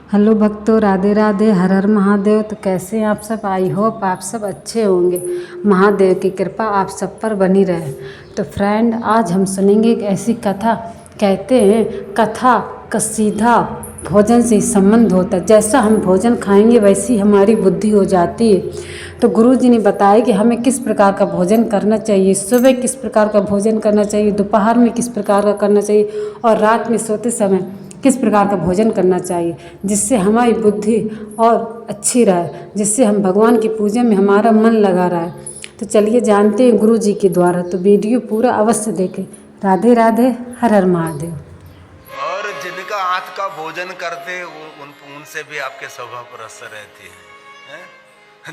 Hello भक्तों, राधे राधे, हर हर महादेव। तो कैसे हैं आप सब? आई होप आप सब अच्छे होंगे। महादेव की कृपा आप सब पर बनी रहे। तो फ्रेंड, आज हम सुनेंगे एक ऐसी कथा। कहते हैं कथा का सीधा भोजन से ही संबंध होता है। जैसा हम भोजन खाएंगे वैसी हमारी बुद्धि हो जाती है। तो गुरु जी ने बताया कि हमें किस प्रकार का भोजन करना चाहिए। सुबह किस प्रकार का भोजन करना चाहिए, दोपहर में किस प्रकार का करना चाहिए, और रात में सोते समय किस प्रकार का भोजन करना चाहिए, जिससे हमारी बुद्धि और अच्छी रहे, जिससे हम भगवान की पूजा में हमारा मन लगा रहा है। तो चलिए जानते हैं गुरु जी के द्वारा। तो वीडियो पूरा अवश्य देखें। राधे राधे, हर हर महादेव। और जिनका हाथ का भोजन करते उनसे भी आपके स्वभाव पर असर रहती है?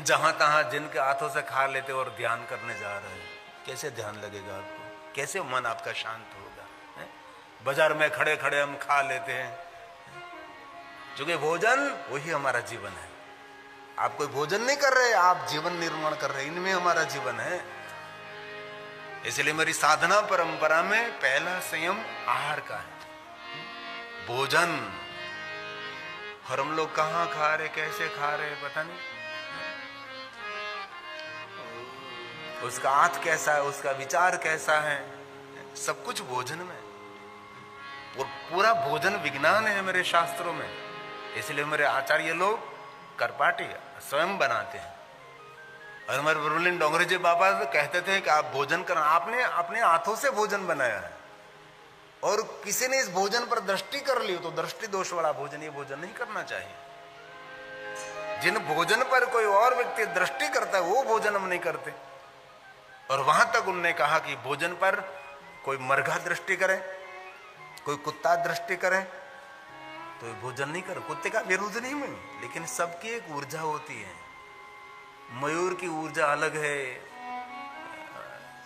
जहां तहां जिनके हाथों से खा लेते और ध्यान करने जा रहे हैं, कैसे ध्यान लगेगा आपको? कैसे मन आपका शांत होगा? बाजार में खड़े खड़े हम खा लेते हैं, क्योंकि भोजन वही हमारा जीवन है। आप कोई भोजन नहीं कर रहे, आप जीवन निर्माण कर रहे, इनमें हमारा जीवन है। इसलिए मेरी साधना परंपरा में पहला संयम आहार का है, भोजन। और हम लोग कहां खा रहे, कैसे खा रहे, पता नहीं। उसका हाथ कैसा है, उसका विचार कैसा है, सब कुछ भोजन में। पूरा भोजन विज्ञान है मेरे शास्त्रों में। इसलिए मेरे आचार्य लोग करपाटी स्वयं बनाते हैं। और हमारे ब्रह्मलीन डोंगरे जी बाबा कहते थे कि आप भोजन करना, आपने अपने हाथों से भोजन बनाया है, और किसी ने इस भोजन पर दृष्टि कर ली तो दृष्टि दोष वाला भोजन, ये भोजन नहीं करना चाहिए। जिन भोजन पर कोई और व्यक्ति दृष्टि करता है वो भोजन हम नहीं करते। और वहां तक उन्होंने कहा कि भोजन पर कोई मरघा दृष्टि करे, कोई कुत्ता दृष्टि करे तो भोजन नहीं करे। कुत्ते का विरोध नहीं में, लेकिन सबकी एक ऊर्जा होती है। मयूर की ऊर्जा अलग है,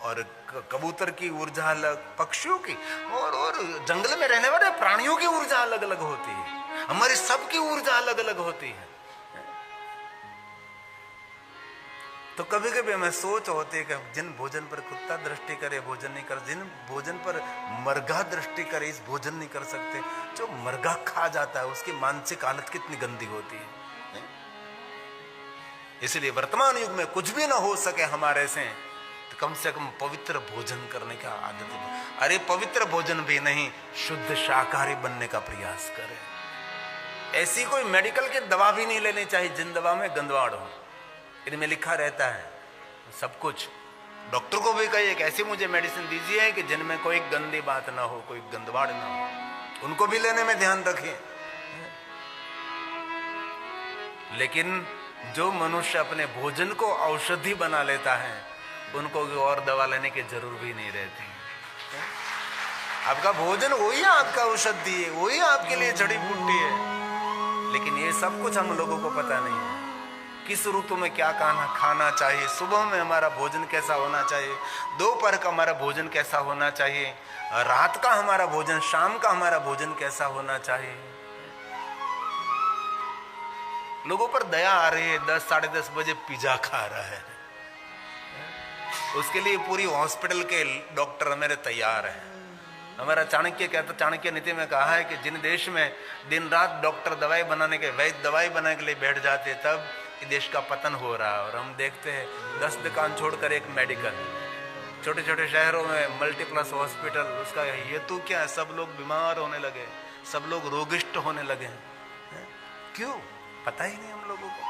और कबूतर की ऊर्जा अलग, पक्षियों की, और जंगल में रहने वाले प्राणियों की ऊर्जा अलग अलग होती है। हमारी सबकी ऊर्जा अलग अलग होती है। तो कभी कभी हमें सोच होती है कि जिन भोजन पर कुत्ता दृष्टि करे भोजन नहीं कर, जिन भोजन पर मरघा दृष्टि करे इस भोजन नहीं कर सकते। जो मरघा खा जाता है उसकी मानसिक हालत कितनी गंदी होती है। इसलिए वर्तमान युग में कुछ भी ना हो सके हमारे से, कम से कम पवित्र भोजन करने का आदत है। अरे पवित्र भोजन भी नहीं, शुद्ध शाकाहारी बनने का प्रयास करें। ऐसी कोई मेडिकल की दवा भी नहीं लेनी चाहिए जिन दवा में गंदवाड़ हो। इनमें लिखा रहता है सब कुछ। डॉक्टर को भी कहिए कि ऐसी मुझे मेडिसिन दीजिए कि जिनमें कोई गंदी बात ना हो, कोई गंदवाड़ ना हो, उनको भी लेने में ध्यान रखिए। लेकिन जो मनुष्य अपने भोजन को औषधि बना लेता है उनको और दवा लेने की जरूरत भी नहीं रहती। आपका भोजन वही आपका औषधि है, वही आपके लिए जड़ी बूटी है। लेकिन ये सब कुछ हम लोगों को पता नहीं है, किस ऋतु में क्या खाना चाहिए, सुबह में हमारा भोजन कैसा होना चाहिए, दोपहर का हमारा भोजन कैसा होना चाहिए, रात का हमारा भोजन, शाम का हमारा भोजन कैसा होना चाहिए। लोगों पर दया आ रही है, 10 साढ़े 10 बजे पिज्जा खा रहा है। उसके लिए पूरी हॉस्पिटल के डॉक्टर मेरे तैयार हैं। हमारा चाणक्य कहता, चाणक्य नीति में कहा है कि जिन देश में दिन रात डॉक्टर दवाई बनाने के, वैद्य दवाई बनाने के लिए बैठ जाते तब देश का पतन हो रहा है। और हम देखते हैं 10 दुकान छोड़कर एक मेडिकल, छोटे छोटे शहरों में मल्टीप्लस हॉस्पिटल। उसका हेतु क्या है? सब लोग बीमार होने लगे, सब लोग रोगिष्ट होने लगे। क्यों? पता ही नहीं हम लोगों को।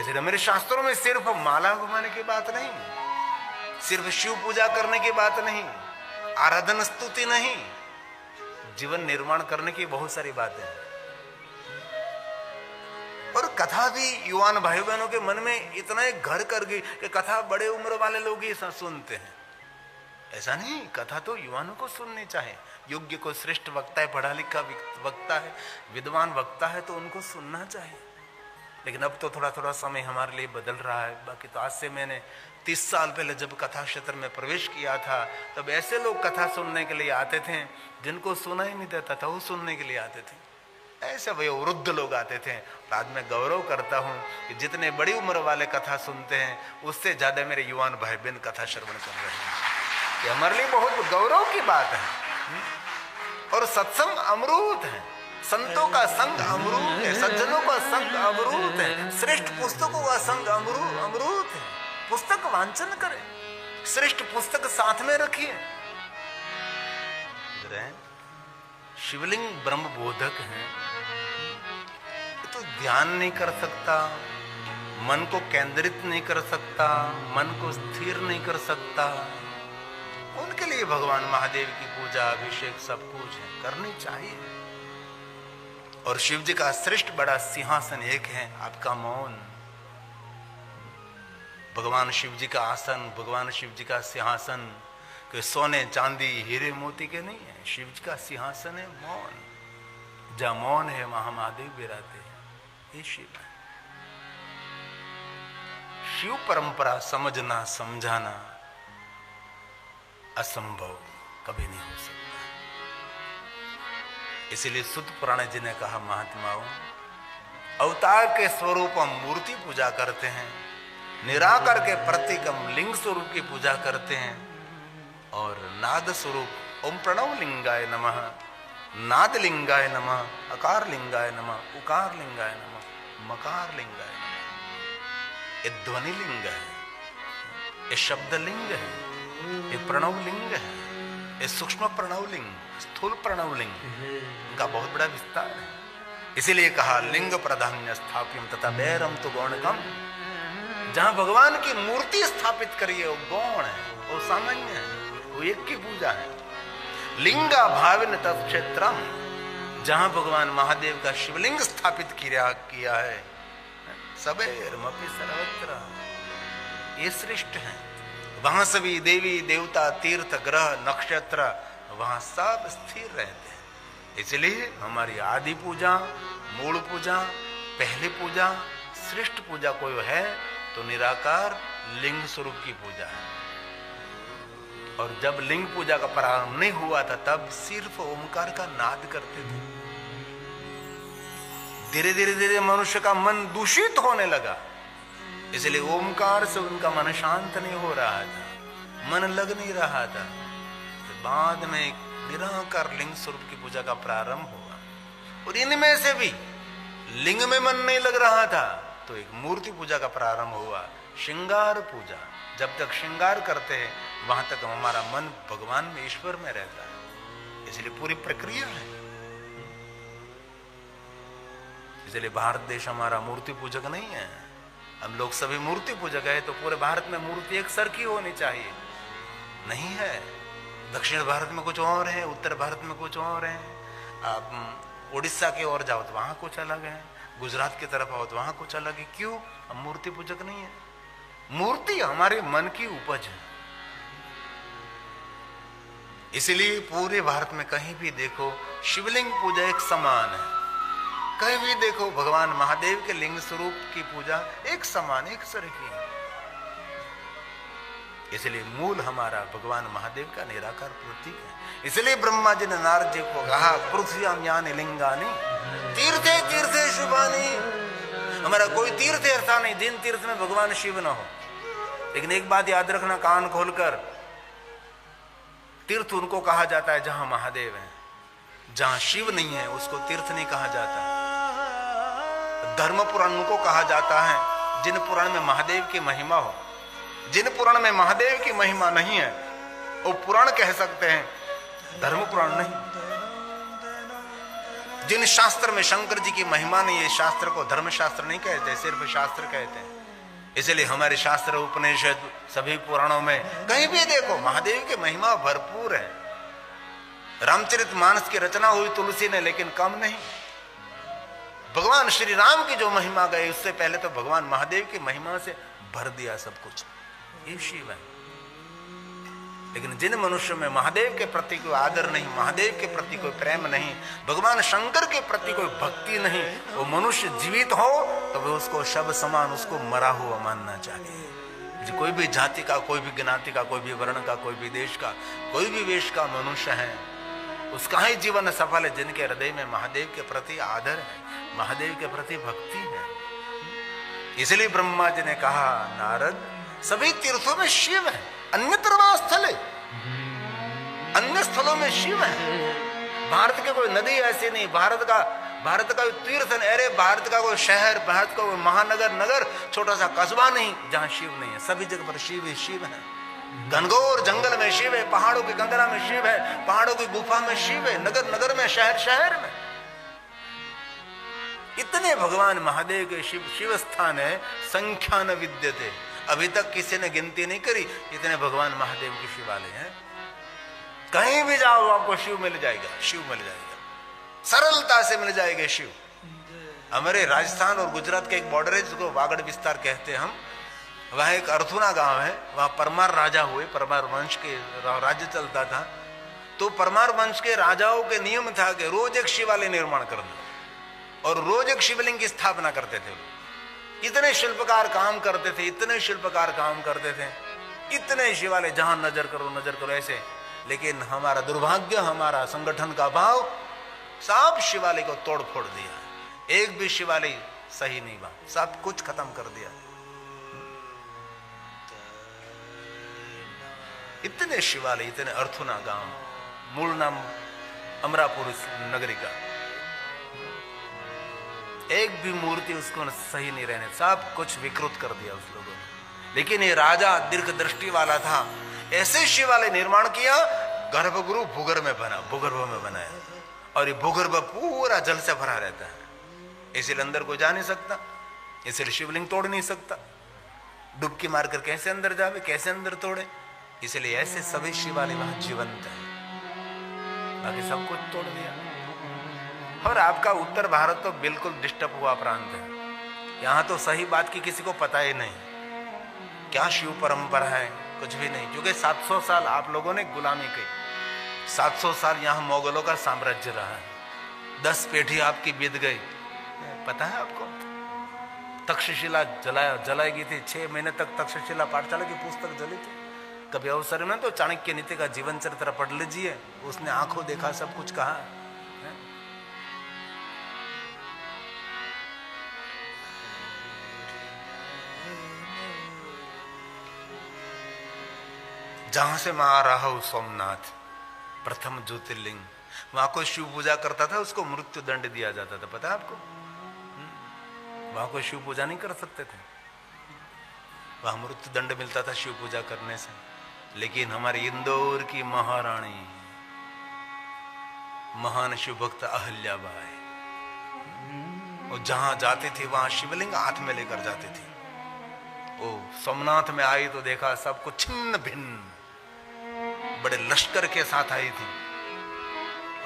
इसलिए मेरे शास्त्रों में सिर्फ माला घुमाने की बात नहीं, सिर्फ शिव पूजा करने की बात नहीं, आराधना स्तुति नहीं, जीवन निर्माण करने की बहुत सारी बातें हैं। और कथा भी युवान भाई बहनों के मन में इतना एक घर कर गई कि कथा बड़े उम्र वाले लोग ही सुनते हैं। ऐसा नहीं, कथा तो युवानों को सुननी चाहिए। योग्य को श्रेष्ठ वक्ता है, पढ़ा लिखा वक्ता है, विद्वान वक्ता है, तो उनको सुनना चाहिए। लेकिन अब तो थोड़ा थोड़ा समय हमारे लिए बदल रहा है। बाकी तो आज से मैंने 30 साल पहले जब कथा क्षेत्र में प्रवेश किया था तब ऐसे लोग कथा सुनने के लिए आते थे जिनको सुना ही नहीं देता था, वो सुनने के लिए आते थे। ऐसे वही वृद्ध लोग आते थे। आज मैं गौरव करता हूँ कि जितने बड़ी उम्र वाले कथा सुनते हैं उससे ज्यादा मेरे युवान भाई बहन कथा श्रवण कर रहे हैं। ये हमारे लिए बहुत गौरव की बात है। और सत्संग अमृत है। संतों का संग अमरूद है, सज्जनों का संग अमरूद है, श्रेष्ठ पुस्तकों का संग अमरूद है। पुस्तक वांचन करें, श्रेष्ठ पुस्तक साथ में रखिए। शिवलिंग ब्रह्म बोधक है, तो ध्यान नहीं कर सकता, मन को केंद्रित नहीं कर सकता, मन को स्थिर नहीं कर सकता, उनके लिए भगवान महादेव की पूजा अभिषेक सब कुछ है, करनी चाहिए। और शिव जी का श्रेष्ठ बड़ा सिंहासन एक है, आपका मौन। भगवान शिव जी का आसन, भगवान शिव जी का सिंहासन कि सोने चांदी हीरे मोती के नहीं है, शिव जी का सिंहासन है मौन। जहां मौन है वहां महादेव विराजते हैं, ये शिव है। शिव परंपरा समझना समझाना असंभव कभी नहीं हो सकता। इसलिए सुत पुराण जी ने कहा, महात्माओं अवतार के स्वरूप हम मूर्ति पूजा करते हैं, निराकार के प्रतीक हम लिंग स्वरूप की पूजा करते हैं, और नाद स्वरूप ओम प्रणव लिंगाय नमः, नाद लिंगाय नमः, अकार लिंगाय नमः, उकार लिंगाय नमः, मकार लिंगाय नमः। ये ध्वनि लिंग है, ये शब्द लिंग है, ये प्रणव लिंग है, ये सूक्ष्म प्रणव लिंग, स्थूल प्रणव लिंग, इनका बहुत बड़ा विस्तार है। इसीलिए कहा लिंग प्राधान्य स्थापियम तथा बैरम तो गौणकम। जहां भगवान की मूर्ति स्थापित करिए वो गौण है, वो सामान्य है, वो एक की पूजा है। लिंगा भाविन तत्क्षेत्रम, जहां भगवान महादेव का शिवलिंग स्थापित किया है, सबेरमपि सर्वत्र, ये श्रेष्ठ है। वहां सभी देवी देवता तीर्थ ग्रह नक्षत्र वहां सब स्थिर रहते हैं। इसलिए हमारी आदि पूजा, मूल पूजा, पहली पूजा, श्रेष्ठ पूजा कोई है तो निराकार लिंग स्वरूप की पूजा है। और जब लिंग पूजा का प्रारंभ नहीं हुआ था तब सिर्फ ओमकार का नाद करते थे। धीरे धीरे धीरे मनुष्य का मन दूषित होने लगा, इसलिए ओमकार से उनका मन शांत नहीं हो रहा था, मन लग नहीं रहा था। तो बाद में निराकार लिंग स्वरूप की पूजा का प्रारंभ हुआ, और इनमें से भी लिंग में मन नहीं लग रहा था तो एक मूर्ति पूजा का प्रारंभ हुआ, श्रृंगार पूजा। जब तक श्रृंगार करते हैं वहां तक हमारा मन भगवान में, ईश्वर में रहता है। इसलिए पूरी प्रक्रिया है। इसलिए भारत देश हमारा मूर्ति पूजक नहीं है। हम लोग सभी मूर्ति पूजक है तो पूरे भारत में मूर्ति एक सर की होनी चाहिए, नहीं है। दक्षिण भारत में कुछ और है, उत्तर भारत में कुछ और है, आप उड़ीसा की ओर जाओ तो वहां कुछ अलग है, गुजरात की तरफ आओ तो वहां कुछ अलग है। क्यों? हम मूर्ति पूजक नहीं है। मूर्ति हमारे मन की उपज है। इसलिए पूरे भारत में कहीं भी देखो शिवलिंग पूजा एक समान है, कहीं भी देखो भगवान महादेव के लिंग स्वरूप की पूजा एक समान, एक सर की है। इसलिए मूल हमारा भगवान महादेव का निराकार प्रतीक है। इसलिए ब्रह्मा जी ने नारद जी को कहा, पृथ्व्याम यानि लिंगानि तीर्थे तीर्थे शुभानि। हमारा कोई तीर्थ ऐसा नहीं जिन तीर्थ में भगवान शिव न हो। लेकिन एक बात याद रखना, कान खोलकर, तीर्थ उनको कहा जाता है जहां महादेव है। जहां शिव नहीं है उसको तीर्थ नहीं कहा जाता। धर्म पुराण उनको कहा जाता है जिन पुराण में महादेव की महिमा हो। जिन पुराण में महादेव की महिमा नहीं है वो पुराण कह सकते हैं, धर्म पुराण नहीं। जिन शास्त्र में शंकर जी की महिमा नहीं है, शास्त्र को धर्म शास्त्र नहीं कहते, सिर्फ शास्त्र कहते हैं। इसलिए हमारे शास्त्र उपनिषद सभी पुराणों में कहीं भी देखो महादेव की महिमा भरपूर है। रामचरितमानस की रचना हुई तुलसी ने, लेकिन कम नहीं। भगवान श्री राम की जो महिमा गई उससे पहले तो भगवान महादेव की महिमा से भर दिया सब कुछ। ये शिव है। लेकिन जिन मनुष्य में महादेव के प्रति कोई आदर नहीं, महादेव के प्रति कोई प्रेम नहीं, भगवान शंकर के प्रति कोई भक्ति नहीं, वो मनुष्य जीवित हो तो वे उसको शव समान, उसको मरा हुआ मानना चाहिए। कोई भी जाति का, कोई भी ज्ञाति का, कोई भी वर्ण का, कोई भी देश का, कोई भी वेश का मनुष्य है, उसका ही जीवन सफल है जिनके हृदय में महादेव के प्रति आदर है, महादेव के प्रति भक्ति है। इसलिए ब्रह्मा जी ने कहा, नारद सभी तीर्थों में शिव है, अन्यत्र वहां स्थल है, अन्य स्थलों में शिव है। भारत के कोई नदी ऐसी नहीं, भारत का भारत का तीर्थ, अरे भारत का कोई शहर, भारत का कोई महानगर, नगर, छोटा सा कस्बा नहीं जहां शिव नहीं है। सभी जगह पर शिव ही शिव है। घनघोर जंगल में शिव है, पहाड़ों की कंदरा में शिव है, पहाड़ों की गुफा में शिव है, नगर नगर में, शहर शहर में। इतने भगवान महादेव के शिव स्थान है, संख्या न विद्यते। अभी तक किसी ने गिनती नहीं करी, इतने भगवान महादेव के शिवालय हैं। कहीं भी जाओ आपको शिव मिल जाएगा, शिव मिल जाएगा, सरलता से मिल जाएगा शिव। हमारे राजस्थान और गुजरात के एक बॉर्डर है जिसको वागड़ विस्तार कहते हैं हम। वहां एक अर्थुना गांव है, वहां परमार राजा हुए, परमार वंश के राज्य चलता था। तो परमार वंश के राजाओं के नियम था कि रोज एक शिवालय निर्माण करना और रोज एक शिवलिंग की स्थापना करते थे। इतने शिल्पकार काम करते थे, इतने शिल्पकार काम करते थे, इतने शिवालय, जहां नजर करो ऐसे। लेकिन हमारा दुर्भाग्य, हमारा संगठन का भाव, सब शिवालय को तोड़ फोड़ दिया। एक भी शिवालय सही नहीं बना, सब कुछ खत्म कर दिया। इतने शिवालय, इतने अर्थुना गांव, मूल नाम अमरापुर नगरी का, एक भी मूर्ति उसको सही नहीं रहने, सब कुछ विकृत कर दिया उस लोगों ने। लेकिन ये राजा दीर्घ दृष्टि वाला था, ऐसे शिवालय निर्माण किया, गर्भगृह भूगर्भ में बना, भूगर्भ में बनाया, और ये भूगर्भ पूरा जल से भरा रहता है, इसलिए अंदर कोई जा नहीं सकता, इसलिए शिवलिंग तोड़ नहीं सकता। डुबकी मारकर कैसे अंदर जावे, कैसे अंदर तोड़े, इसलिए ऐसे सभी शिवालय वहां जीवंत है, बाकी सब कुछ तोड़ दिया। और आपका उत्तर भारत तो बिल्कुल डिस्टर्ब हुआ प्रांत है, यहां तो सही बात की किसी को पता ही नहीं, क्या शिव परंपरा है, कुछ भी नहीं। क्योंकि 700 साल आप लोगों ने गुलामी की, 700 साल यहां मोगलों का साम्राज्य रहा है, 10 पीढ़ी आपकी बीत गई, पता है आपको। तक्षशिला जलाई गई थी, 6 महीने तक तक्षशिला पाठशाला की पुस्तक जली थी। कभी अवसर में तो चाणक्य नीति का जीवन चरित्र पढ़ लीजिए, उसने आंखों देखा सब कुछ कहा। जहां से मैं आ रहा हूं सोमनाथ, प्रथम ज्योतिर्लिंग, वहां कोई शिव पूजा करता था उसको मृत्यु दंड दिया जाता था, पता है आपको। वहां कोई शिव पूजा नहीं कर सकते थे, वहां मृत्यु दंड मिलता था शिव पूजा करने से। लेकिन हमारे इंदौर की महारानी, महान शिव भक्त अहल्याबाई, वो जहां जाती थी वहां शिवलिंग हाथ में लेकर जाती थी। वो सोमनाथ में आई तो देखा सब कुछ छिन्न भिन्न, बड़े लश्कर के साथ आई थी,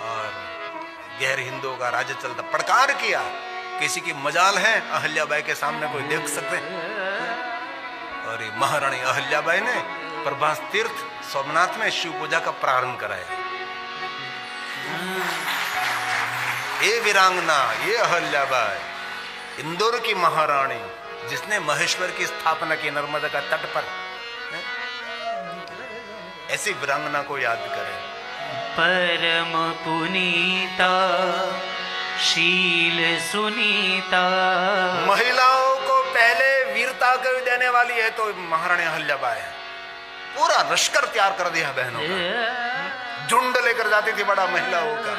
और गैर हिंदुओं का राज्य चलता। प्रकार किया, किसी की मजाल है अहल्याबाई के सामने कोई देख सकते हैं। और ये महारानी अहल्याबाई ने प्रभास तीर्थ सोमनाथ में शिव पूजा का प्रारंभ कराया। ये वीरांगना, ये अहल्याबाई, इंदौर की महारानी, जिसने महेश्वर की स्थापना की नर्मदा का तट पर, ऐसी वीरांगना को याद करें। परम पुनीता शील सुनीता, महिलाओं को पहले वीरता कर देने वाली है तो महारानी अहल्याबाई है। पूरा लश्कर तैयार कर दिया बहनों का, झुंड लेकर जाती थी बड़ा महिलाओं का,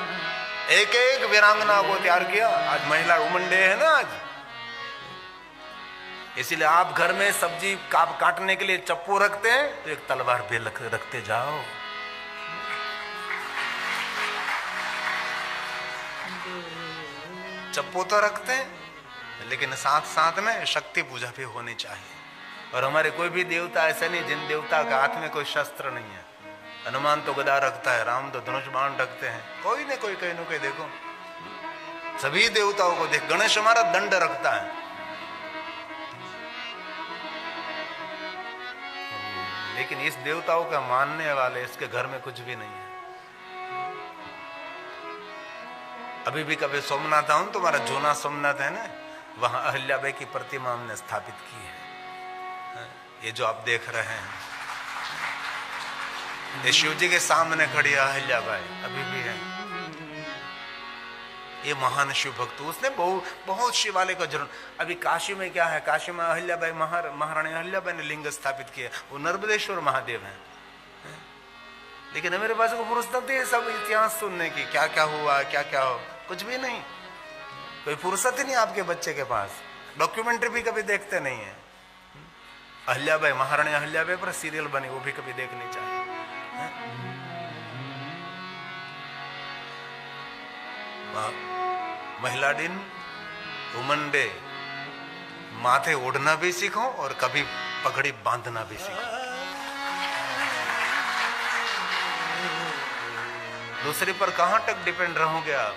एक एक वीरांगना को तैयार किया। आज महिला वुमेन डे है ना आज, इसीलिए आप घर में सब्जी काटने के लिए चप्पू रखते हैं तो एक तलवार भी रखते जाओ। चप्पू तो रखते हैं, लेकिन साथ साथ में शक्ति पूजा भी होनी चाहिए। और हमारे कोई भी देवता ऐसे नहीं जिन देवता के हाथ में कोई शस्त्र नहीं है। हनुमान तो गदा रखता है, राम तो धनुष बाण रखते हैं, कोई न कोई कहीं न कहीं देखो सभी देवताओं को देख। गणेश हमारा दंड रखता है, लेकिन इस देवताओं का मानने वाले इसके घर में कुछ भी नहीं है। अभी भी कभी सोमनाथ आऊं, तुम्हारा जूना सोमनाथ है ना, वहां अहल्याबाई की प्रतिमा हमने स्थापित की है। ये जो आप देख रहे हैं, ये शिव जी के सामने खड़ी अहल्याबाई अभी भी है। ये महान शिव भक्त, उसने बहुत शिवालय का जरूर। अभी काशी में क्या है, काशी में अहल्याबाई महारानी अहल्याबाई ने लिंग स्थापित किया, वो नर्मदेश्वर महादेव हैं। लेकिन मेरे पास को फुर्सत नहीं है सब इतिहास सुनने की, क्या क्या हुआ क्या क्या हो, कुछ भी नहीं। कोई फुर्सत ही नहीं आपके बच्चे के पास, डॉक्यूमेंट्री भी कभी देखते नहीं है। अहिल्याबाई, महारानी अहिल्याबाई पर सीरियल बनी, वो भी कभी देखनी चाहिए। महिला दिन, वुमन डे, माथे ओढ़ना भी सीखो और कभी पगड़ी बांधना भी सीखो। दूसरे पर कहां तक डिपेंड रहोगे आप?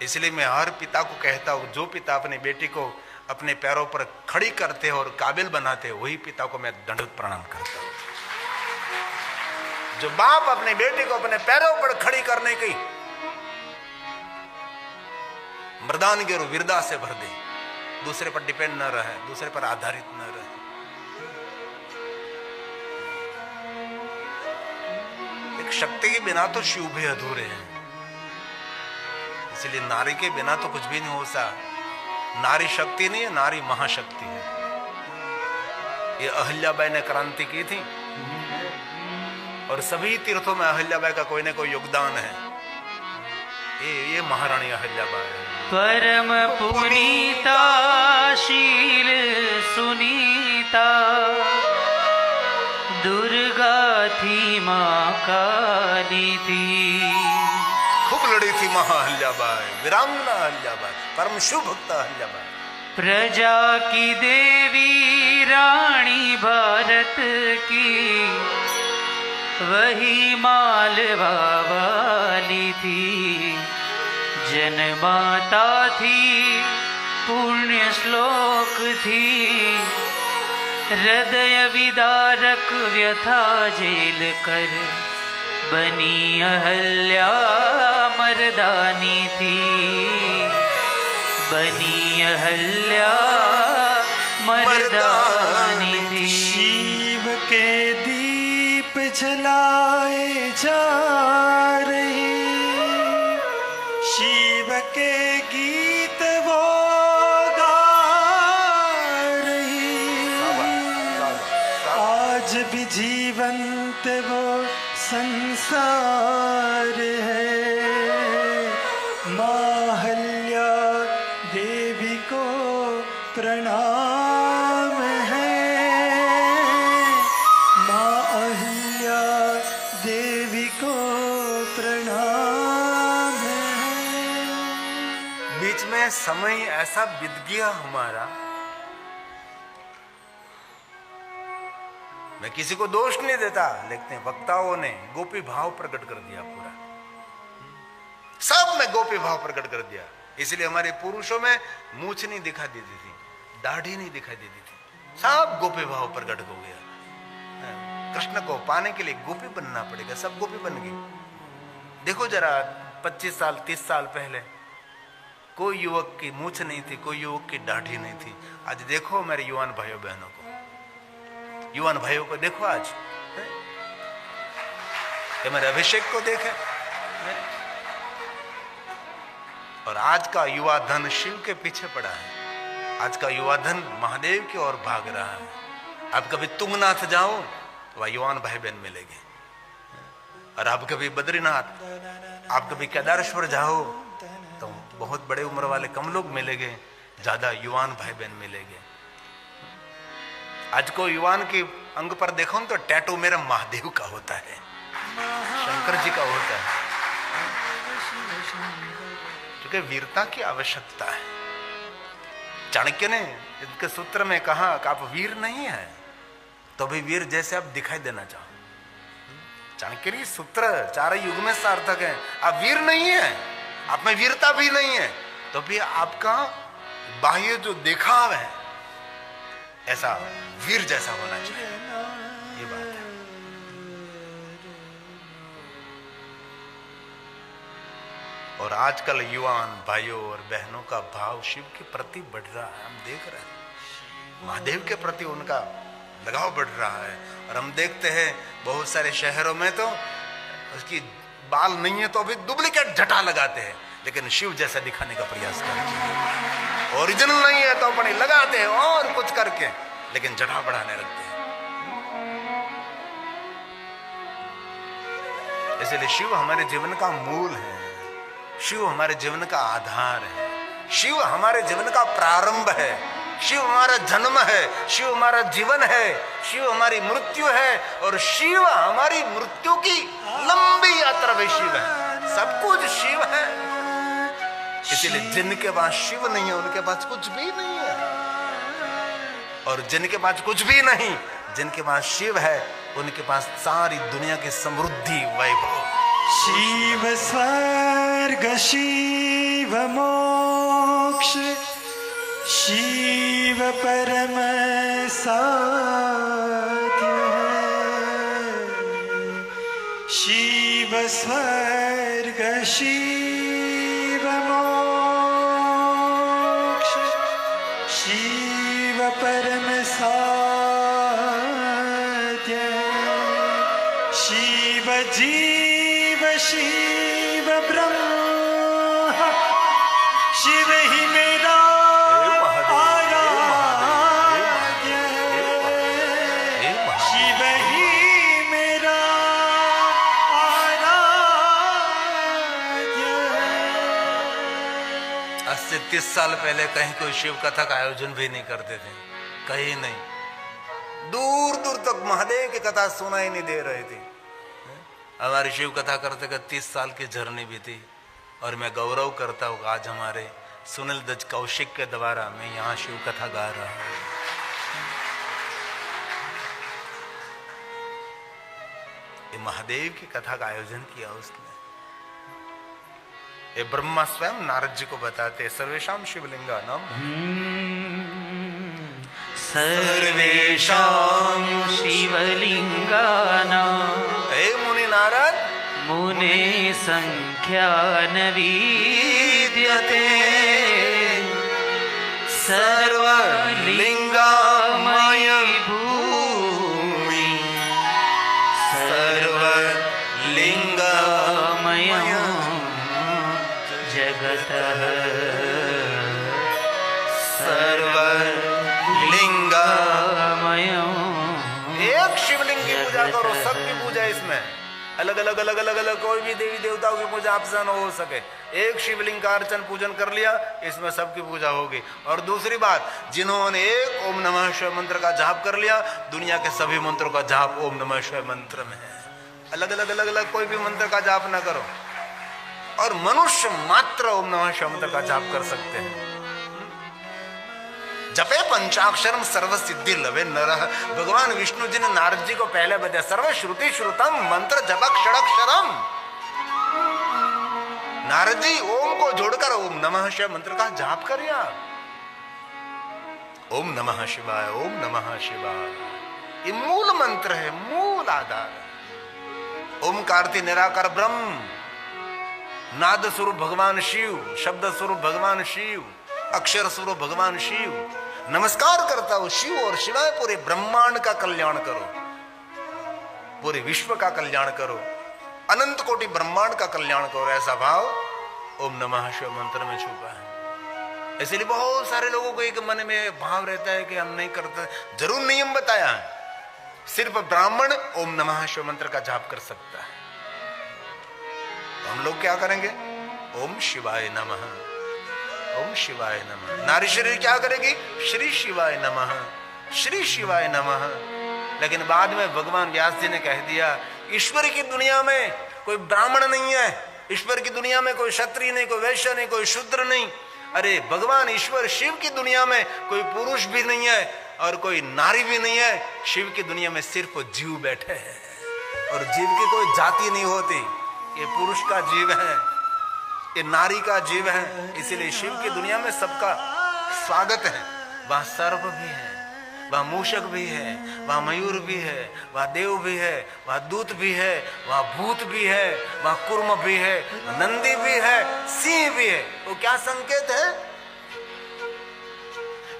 इसलिए मैं हर पिता को कहता हूं, जो पिता अपनी बेटी को अपने पैरों पर खड़ी करते हैं और काबिल बनाते हैं, वही पिता को मैं दंडवत प्रणाम करता हूं। जो बाप अपनी बेटी को अपने पैरों पर खड़ी करने की मर्दानगी और वीरता से भर दे, दूसरे पर डिपेंड न रहे, दूसरे पर आधारित न रहे। एक शक्ति के बिना तो शिव भी अधूरे हैं, इसलिए नारी के बिना तो कुछ भी नहीं हो सकता। नारी शक्ति नहीं है, नारी महाशक्ति है। ये अहिल्याबाई ने क्रांति की थी और सभी तीर्थों में अहिल्याबाई का कोई ना कोई योगदान है। ये महारानी अहिल्याबाई है। परम पुनीता शील सुनीता, दुर्गा थी माँ काली थी। खूब लड़ी थी महाअहिल्याबाई, वीरांगना अहिल्याबाई, परम शिव भक्त अहिल्याबाई। प्रजा की देवी रानी भारत की, वही मालवा वाली थी। जनमाता थी, पुण्य श्लोक थी, हृदय विदारक व्यथा झेल कर बनी अहल्या मर्दानी थी। बनी अहल्या मर्दानी थी। शिव के दीप जलाए जा रही, शिव के गीत वो गा रही। आज भी जीवंत वो संसार है। माँ अहिल्या देवी को प्रणाम है। माँ अहिल्या देवी को प्रणाम है। बीच में समय ऐसा बीत गया हमारा, मैं किसी को दोष नहीं देता, लेकिन वक्ताओं ने गोपी भाव प्रकट कर दिया पूरा, सब में गोपी भाव प्रकट कर दिया। इसलिए हमारे पुरुषों में मूछ नहीं दिखा देती थी, दाढ़ी नहीं दिखाई देती थी, सब गोपी भाव प्रकट हो गया। कृष्ण को पाने के लिए गोपी बनना पड़ेगा, सब गोपी बन गई। देखो जरा 25 साल 30 साल पहले कोई युवक की मूछ नहीं थी, कोई युवक की दाढ़ी नहीं थी। आज देखो मेरे युवान भाइयों बहनों को, युवान भाइयों को देखो आज, ये मेरे अभिषेक को देखे। और आज का युवा धन शिव के पीछे पड़ा है। आज का युवा धन महादेव की ओर भाग रहा है। अब कभी तुंगनाथ जाओ तो वह युवान भाई बहन मिलेंगे, और आप कभी बद्रीनाथ, आप कभी केदारेश्वर जाओ तो बहुत बड़े उम्र वाले कम लोग मिलेंगे, ज्यादा युवान भाई बहन मिलेंगे। आज को युवान के अंग पर देखो तो टैटू मेरा महादेव का होता है, शंकर जी का होता है, क्योंकि वीरता की आवश्यकता है। चाणक्य ने इनके सूत्र में कहा कि आप वीर नहीं है तो भी वीर जैसे आप दिखाई देना चाहो। चाणक्य की सूत्र चार युग में सार्थक है। आप वीर नहीं है, आप में वीरता भी नहीं है, तो भी आपका बाह्य जो दिखाव है ऐसा वीर जैसा होना चाहिए। ये बात है। और आजकल युवान भाइयों और बहनों का भाव शिव के प्रति बढ़ रहा है, हम देख रहे हैं। महादेव के प्रति उनका लगाव बढ़ रहा है। और हम देखते हैं बहुत सारे शहरों में तो उसकी बाल नहीं है तो अभी डुप्लीकेट जटा लगाते हैं, लेकिन शिव जैसा दिखाने का प्रयास करते हैं। ओरिजिनल नहीं है तो अपने लगाते हैं और कुछ करके, लेकिन जटा बढ़ाने लगते हैं। इसलिए शिव हमारे जीवन का मूल है, शिव हमारे जीवन का आधार है। शिव हमारे जीवन का प्रारंभ है, शिव हमारा जन्म है, शिव हमारा जीवन है, शिव हमारी मृत्यु है और शिव हमारी मृत्यु की लंबी यात्रा में शिव है। सब कुछ शिव है। इसीलिए जिनके पास शिव नहीं है उनके पास कुछ भी नहीं है, और जिनके पास कुछ भी नहीं, जिनके पास शिव है उनके पास सारी दुनिया की समृद्धि वैभव। शिव स्वर्ग शिव मोक्ष शिव परम साध्य है। शिव स्वर्ग शिव मोक्ष शिव परम साध्य है। शिव जीव शिव ब्रह्म शिव ही मेरा आराध्य है। शिव ही मेरा आराध्य है। 30 साल पहले कहीं कोई शिव कथा का आयोजन भी नहीं करते थे, कहीं नहीं। दूर दूर तक महादेव की कथा सुनाई नहीं दे रही थी। हमारी शिव कथा करते करते 30 साल की जर्नी भी थी, और मैं गौरव करता हूँ आज हमारे सुनील दत्त कौशिक के द्वारा मैं यहाँ शिव कथा गा रहा हूँ। ये महादेव की कथा का आयोजन किया उसने। ये ब्रह्मा स्वयं नारद जी को बताते, सर्वेशाम शिवलिंगा नाम सर्वेषां शिवलिंगानां हे मुनि नारद मुने संख्या न विद्यते सर्वलिंगामय भूमि सर्वलिंगामय जगतः सर्वलिंगामय। एक शिवलिंग की पूजा करो, सबकी पूजा इसमें अलग अलग अलग अलग अलग कोई भी देवी देवताओं की पूजा आपसे न हो सके। एक शिवलिंग का अर्चन पूजन कर लिया, इसमें सबकी पूजा होगी। और दूसरी बात, जिन्होंने एक ओम नमः शिवाय मंत्र का जाप कर लिया, दुनिया के सभी मंत्रों का जाप ओम नमः शिवाय मंत्र में है। अलग अलग अलग अलग कोई भी मंत्र का जाप ना करो। और मनुष्य मात्र ओम नमः शिवाय मंत्र का जाप कर सकते हैं। जपे पंचाक्षरम सर्व सिद्धि लवे नरः। भगवान विष्णु जी ने नारद जी को पहले बताया, सर्व श्रुति श्रुतम मंत्र जप क्षरक्षरम। नारद जी ओम को जोड़कर ओम नमः शिवाय मंत्र का जाप करिए। ओम नमः शिवाय, ओम नमः शिवाय, ये मूल मंत्र है, मूल आधार। ओमकार थी निराकार ब्रह्म, नाद स्वरूप भगवान शिव, शब्द स्वरूप भगवान शिव, अक्षर स्वरूप भगवान शिव। नमस्कार करता हूं शिव और शिवाय, पूरे ब्रह्मांड का कल्याण करो, पूरे विश्व का कल्याण करो, अनंत कोटि ब्रह्मांड का कल्याण करो। ऐसा भाव ओम नमः शिवाय मंत्र में छुपा है। इसलिए बहुत सारे लोगों को एक मन में भाव रहता है कि हम नहीं करते। जरूर नियम बताया है, सिर्फ ब्राह्मण ओम नमः शिवाय मंत्र का जाप कर सकता है। हम लोग क्या करेंगे? ओम शिवाय नमः, ओम शिवाय नमः। नारी शरीर क्या करेगी? श्री शिवाय नमः, श्री शिवाय नमः। लेकिन बाद में भगवान व्यास जी ने कह दिया, ईश्वर की दुनिया में कोई ब्राह्मण नहीं है, ईश्वर की दुनिया में कोई क्षत्रिय नहीं, कोई वैश्य नहीं, कोई शूद्र नहीं। अरे भगवान ईश्वर शिव की दुनिया में कोई पुरुष भी नहीं है और कोई नारी भी नहीं है। शिव की दुनिया में सिर्फ जीव बैठे हैं, और जीव की कोई जाति नहीं होती। ये पुरुष का जीव है, ये नारी का जीव है। इसीलिए शिव की दुनिया में सबका स्वागत है। वहां सर्प भी है, वहां मूषक भी है, वहां मयूर भी है, वहां देव भी है, वहां दूत भी है, वहां भूत भी है, वहां कुर्म भी है, नंदी भी है, सिंह भी है। वो क्या संकेत है?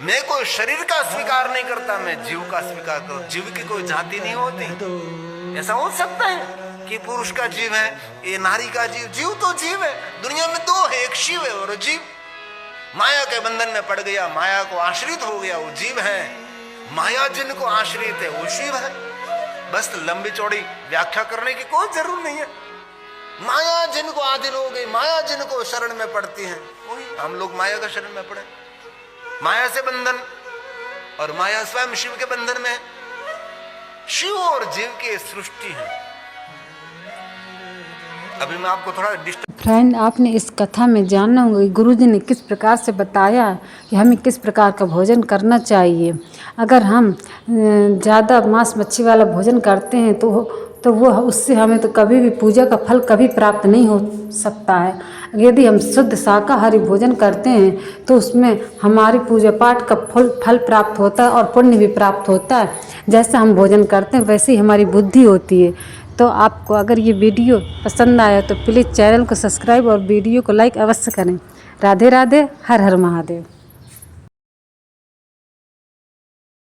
मैं कोई शरीर का स्वीकार नहीं करता, मैं जीव का स्वीकार करूं। जीव की कोई जाति नहीं होती। ऐसा हो सकता है कि पुरुष का जीव है, ये नारी का जीव। जीव तो जीव है। दुनिया में दो है, एक शिव है और जीव। माया के बंधन में पड़ गया, माया को आश्रित हो गया, वो जीव है। माया जिनको आश्रित है वो शिव है। बस लंबी चौड़ी व्याख्या करने की कोई जरूरत नहीं है। माया जिनको आदिल हो गई, माया जिनको शरण में पड़ती है, वही हम लोग माया का शरण में पड़े। माया से बंधन, और माया स्वयं शिव के बंधन में है। शिव और जीव की सृष्टि है। अभी मैं आपको थोड़ा फ्रेंड, आपने इस कथा में जाना होगा कि गुरुजी ने किस प्रकार से बताया कि हमें किस प्रकार का भोजन करना चाहिए। अगर हम ज़्यादा मांस मच्छी वाला भोजन करते हैं तो वो उससे हमें तो कभी भी पूजा का फल कभी प्राप्त नहीं हो सकता है। यदि हम शुद्ध शाकाहारी भोजन करते हैं तो उसमें हमारी पूजा पाठ का फल प्राप्त होता है और पुण्य भी प्राप्त होता है। जैसा हम भोजन करते हैं वैसे ही हमारी बुद्धि होती है। तो आपको अगर ये वीडियो पसंद आया तो प्लीज़ चैनल को सब्सक्राइब और वीडियो को लाइक अवश्य करें। राधे राधे, हर हर महादेव।